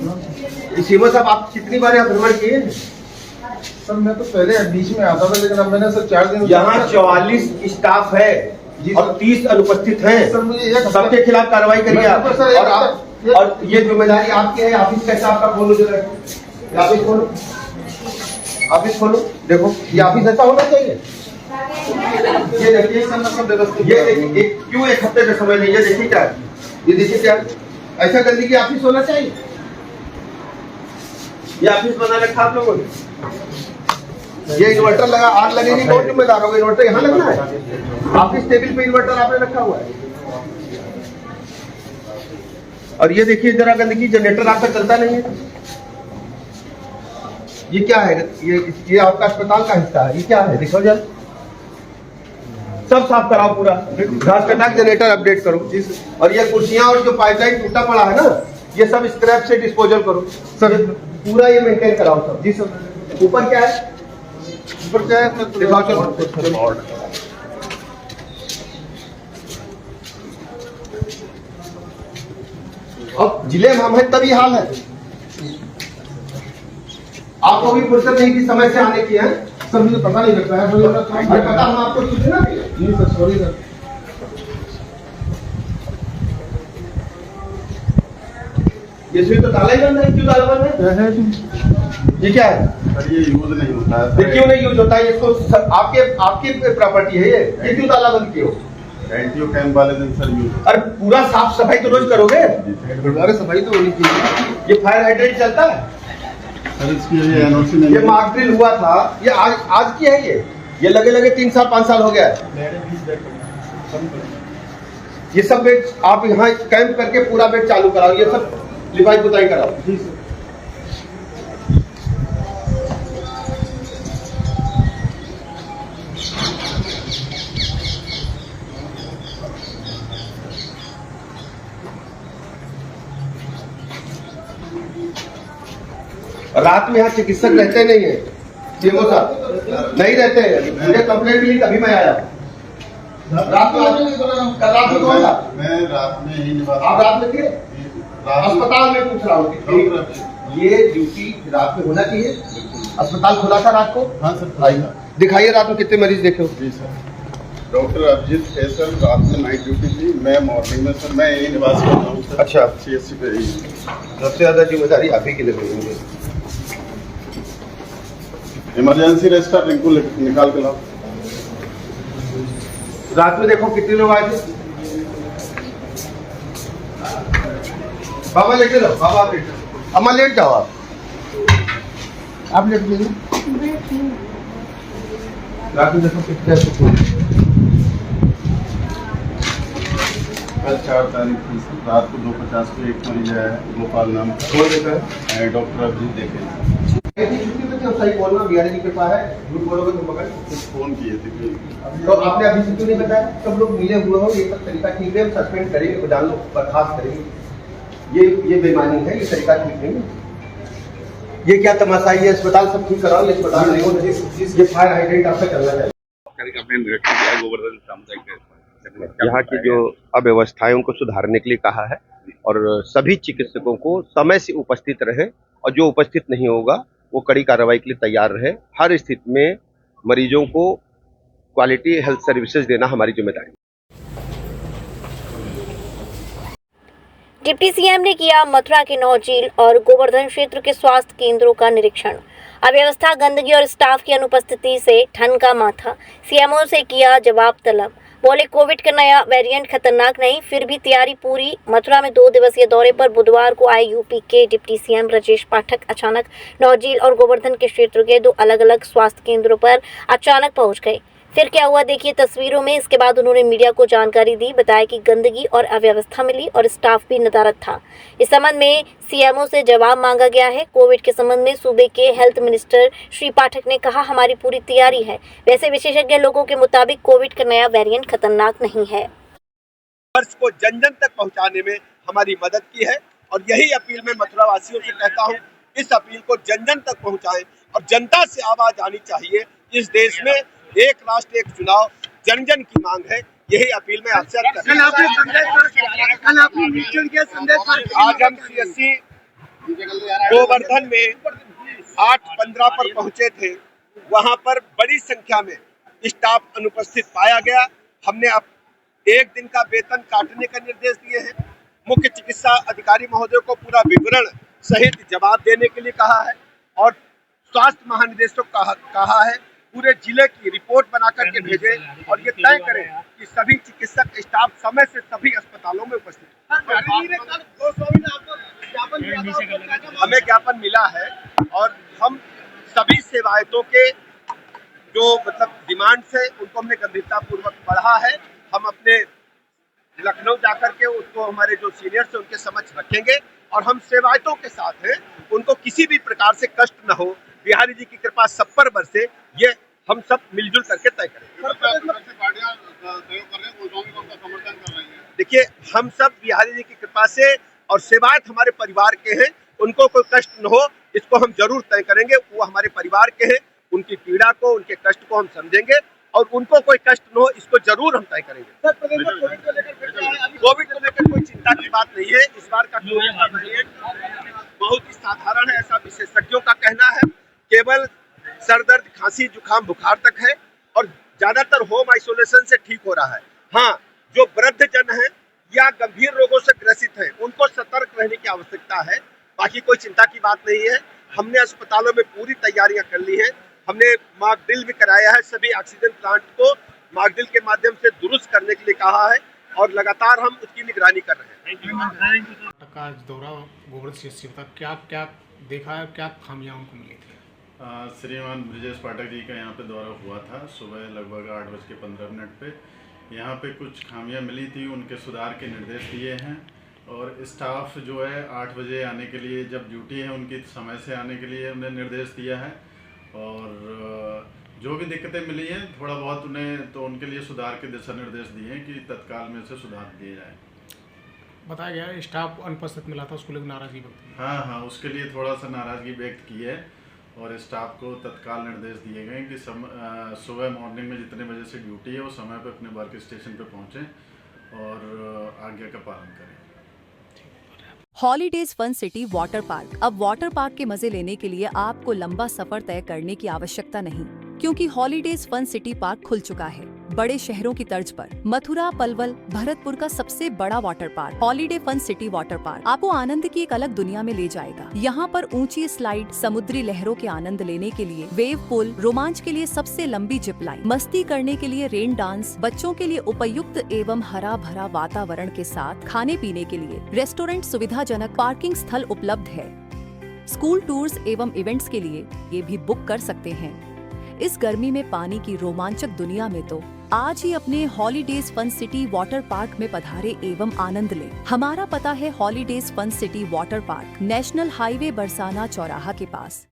सीमा साहब, आप कितनी बार यहाँ भ्रमण किए? सर मैं तो पहले बीच में आता था, लेकिन अब मैंने सर 4 दिन यहाँ 44 स्टाफ है और 30 अनुपस्थित हैं। सर मुझे एक सबके खिलाफ कार्रवाई करिए आप। सर और ये जिम्मेदारी आपकी है। ऑफिस कैसा आपका खोलो, जो ऑफिस खोलो, ऑफिस खोलो। देखो ये ऑफिस ऐसा होना चाहिए। ये देखिए सर, सब व्यवस्थित। ये देखिए क्यों एक हफ्ते का समय नहीं है? देखिए क्या है, ये देखिए क्या है? ऐसा गंदगी ऑफिस होना चाहिए? ये ऑफिस बना रखा आप लोगों ने। ये इन्वर्टर लगा, आग लगेगी कौन जिम्मेदार होगा? इन्वर्टर यहाँ लगना है? ऑफिस टेबल पे इन्वर्टर आपने रखा हुआ है। और ये देखिए जरा गंदगी, जनरेटर आपका चलता नहीं है। ये क्या है? ये आपका अस्पताल का हिस्सा है। ये क्या है? देखो जरा, सब साफ कराओ पूरा। घास कटा, जनरेटर अपडेट करो। और ये कुर्सियां और जो पाइपलाइन टूटा पड़ा है ना, ये सब स्क्रैप से डिस्पोजल करो सर। पूरा ये मेंटेन कराओ सब। जी सर। ऊपर क्या है? ऊपर क्या है दिखाओ। चलो अब जिले में हम है तभी हाल है। आपको भी फुर्सत नहीं थी समय से आने की है? सर मुझे पता नहीं लगता है। अरे पता, हम आपको सूचना दी। जी सर, सॉरी सर। इसमें तो ताला ही बंद है। क्यों ताला बंद है? ये क्या है? सर ये यूज नहीं होता है। ये क्यों नहीं यूज होता है? इसको आपकी प्रॉपर्टी है ये क्यों ताला बंद किए हो? एंटीओ कैंप वाले दिन सर यूज। अरे पूरा साफ सफाई तो रोज करोगे? गुरुद्वारे सफाई तो होनी चाहिए। ये फायर हाइड्रेंट चलता है? सर इसकी ये एनओसी नहीं। ये मार्क ड्रिल हुआ था, ये आज की है। ये लगे 3 साल 5 साल हो गया है। ये सब बेड आप यहाँ कैंप करके पूरा बेड चालू कराओ। ये सब लिपाई पुताई कराओ। जी सर। रात में यहाँ चिकित्सक रहते नहीं है सीएमओ साहब, नहीं रहते हैं। मुझे कंप्लेंट मिली तभी मैं आया। रात में कल रात में कौन था? मैं रात में ही निवास। आप रात में थे? अस्पताल में पूछ रहा हूँ। ये ड्यूटी रात में होना चाहिए। अस्पताल खुला था रात को? हाँ सर। दिखाइए रात में कितने मरीज देखे हो? जी सर। डॉक्टर अभिजीत फैसल रात में नाइट ड्यूटी थी, मैं मॉर्निंग में। सर मैं यही निवास कर रहा हूँ सर। अच्छा। सीएससी पे ही। सबसे ज्यादा जिम्मेदारी आप ही की लग रही है। इमरजेंसी रजिस्टर रिंकू निकाल के लाओ। रात में देखो कितने लोग आए थे। बाबा लेटे जाओ, बाबा आप लेट जाओ। अम्मा लेट जाओ, आप लेट जाइए। रात में देखो कितने कल 4 तारीख थी सर, रात को 2:50 पे एक मरीज आया है, गोपाल नाम का। डॉक्टर अभिजीत देखे। छुट्टी में क्यों सही बोलना? बिहारी की कृपा है, झूठ बोलोगे तो पकड़। फोन किए थे तो आपने अभी से क्यों नहीं बताया? सब लोग मिले हुए हो, ये सब तरीका ठीक है, सस्पेंड करेंगे, को जान लो, बर्खास्त करेंगे। ये बेईमानी है, ये तरीका ठीक नहीं है। ये क्या तमाशा है? ये अस्पताल सब ठीक कराओ। ये अस्पताल नहीं होना चाहिए। ये फायर हाइड्रेंट आपका चलना चाहिए। यहाँ की जो अव्यवस्था है उनको सुधारने के लिए कहा है और सभी चिकित्सकों को समय से उपस्थित रहे और जो उपस्थित नहीं होगा वो कड़ी कार्रवाई के लिए तैयार रहे। हर स्थिति में मरीजों को क्वालिटी हेल्थ सर्विसेज देना हमारी जिम्मेदारी। डिप्टी सीएम ने किया मथुरा के 9 झील और गोवर्धन क्षेत्र के स्वास्थ्य केंद्रों का निरीक्षण। अव्यवस्था, गंदगी और स्टाफ की अनुपस्थिति से ठनका माथा। सीएमओ से किया जवाब तलब। बोले कोविड का नया वेरिएंट खतरनाक नहीं, फिर भी तैयारी पूरी। मथुरा में 2 दिवसीय दौरे पर बुधवार को आए यूपी के डिप्टी सीएम राजेश पाठक अचानक 9 झील और गोवर्धन के क्षेत्र के 2 अलग-अलग स्वास्थ्य केंद्रों पर अचानक पहुंच गए। फिर क्या हुआ देखिए तस्वीरों में। इसके बाद उन्होंने मीडिया को जानकारी दी। बताया कि गंदगी और अव्यवस्था मिली और स्टाफ भी नदारद था। इस संबंध में सीएमओ से जवाब मांगा गया है। कोविड के संबंध में सूबे के हेल्थ मिनिस्टर श्री पाठक ने कहा, हमारी पूरी तैयारी है। वैसे विशेषज्ञ लोगों के मुताबिक कोविड का नया वेरिएंट खतरनाक नहीं है। वर्ष को जन जन तक पहुंचाने में हमारी मदद की है और यही अपील मैं मथुरा वासियों से कहता हूं। इस अपील को जन जन तक पहुंचाएं और जनता से आवाज आनी चाहिए। इस देश में एक राष्ट्र एक चुनाव जन जन की मांग है। यही अपील मैं आपसे आज हम सीएससी गोवर्धन में 8:15 पर पहुंचे थे, वहां पर बड़ी संख्या में स्टाफ अनुपस्थित पाया गया। हमने अब 1 दिन का वेतन काटने का निर्देश दिए हैं। मुख्य चिकित्सा अधिकारी महोदय को पूरा विवरण सहित जवाब देने के लिए कहा है और स्वास्थ्य महानिदेशक कहा है पूरे जिले की रिपोर्ट बना करके भेजे और ये तय करें कि सभी चिकित्सक स्टाफ समय से सभी अस्पतालों में उपस्थित हमें ज्ञापन मिला है और हम सभी सेवायतों के जो मतलब डिमांड्स है उनको हमने गंभीरता पूर्वक पढ़ा है। हम अपने लखनऊ जाकर के उसको हमारे जो सीनियर्स हैं उनके समक्ष रखेंगे और हम सेवायतों के साथ हैं, उनको किसी भी प्रकार से कष्ट न हो, बिहारी जी की कृपा सब पर बरसे, ये हम सब मिलजुल करके तय करेंगे। देखिए, हम सब बिहारी जी की कृपा से और सेवायत हमारे परिवार के हैं, उनको कोई कष्ट न हो इसको हम जरूर तय करेंगे। वो हमारे परिवार के हैं, उनकी पीड़ा को, उनके कष्ट को हम समझेंगे और उनको कोई कष्ट न हो इसको जरूर हम तय करेंगे। कोविड को लेकर कोई चिंता की बात नहीं है। इस बार का कोविड का वेरिएंट बहुत ही साधारण है, ऐसा विशेषज्ञों का कहना है। केवल सर दर्द, खांसी, जुकाम, बुखार तक है और ज्यादातर होम आइसोलेशन से ठीक हो रहा है। हाँ, जो वृद्ध जन है या गंभीर रोगों से ग्रसित है उनको सतर्क रहने की आवश्यकता है, बाकी कोई चिंता की बात नहीं है। हमने अस्पतालों में पूरी तैयारियां कर ली हैं। हमने मॉक ड्रिल भी कराया है, सभी ऑक्सीजन प्लांट को मॉक ड्रिल के माध्यम से दुरुस्त करने के लिए कहा है और लगातार हम उसकी निगरानी कर रहे हैं। का दौरा गोवर्धन सीएचसी का क्या देखा है, क्या खामियां उनको मिली थी? श्रीमान ब्रिजेश पाठक जी का यहाँ पे दौरा हुआ था सुबह लगभग 8:15 पे। यहाँ पे कुछ खामियां मिली थी, उनके सुधार के निर्देश दिए हैं और स्टाफ जो है 8 बजे आने के लिए, जब ड्यूटी है उनकी समय से आने के लिए हमने निर्देश दिया है और जो भी दिक्कतें मिली हैं थोड़ा बहुत उन्हें तो उनके लिए सुधार के दिशा निर्देश दिए हैं कि तत्काल में से सुधार दिए जाए। बताया गया है स्टाफ अनुपस्थित मिला था, उसको लेकर नाराजगी व्यक्त। हाँ, उसके लिए थोड़ा सा नाराज़गी व्यक्त की है और स्टाफ को तत्काल निर्देश दिए गए कि सुबह मॉर्निंग में जितने बजे से ड्यूटी है वो समय पर अपने वर्क स्टेशन पर पहुँचें और आज्ञा का पालन करें। Holidays fun city water park. अब वाटर पार्क के मजे लेने के लिए आपको लंबा सफर तय करने की आवश्यकता नहीं, क्योंकि हॉलीडेज फन सिटी पार्क खुल चुका है। बड़े शहरों की तर्ज पर मथुरा, पलवल, भरतपुर का सबसे बड़ा water park holiday fun city water park आपको आनंद की एक अलग दुनिया में ले जाएगा। यहाँ पर ऊंची स्लाइड, समुद्री लहरों के आनंद लेने के लिए वेव पूल, रोमांच के लिए सबसे लंबी जिप लाइन, मस्ती करने के लिए रेन डांस, बच्चों के लिए उपयुक्त एवं हरा भरा वातावरण के साथ खाने पीने के लिए रेस्टोरेंट, सुविधाजनक पार्किंग स्थल उपलब्ध है। स्कूल टूर्स एवं इवेंट्स के लिए ये भी बुक कर सकते हैं। इस गर्मी में पानी की रोमांचक दुनिया में तो आज ही अपने holidays fun city water park में पधारे एवं आनंद लें। हमारा पता है holidays fun city water park, national highway Barsana चौराहा के पास।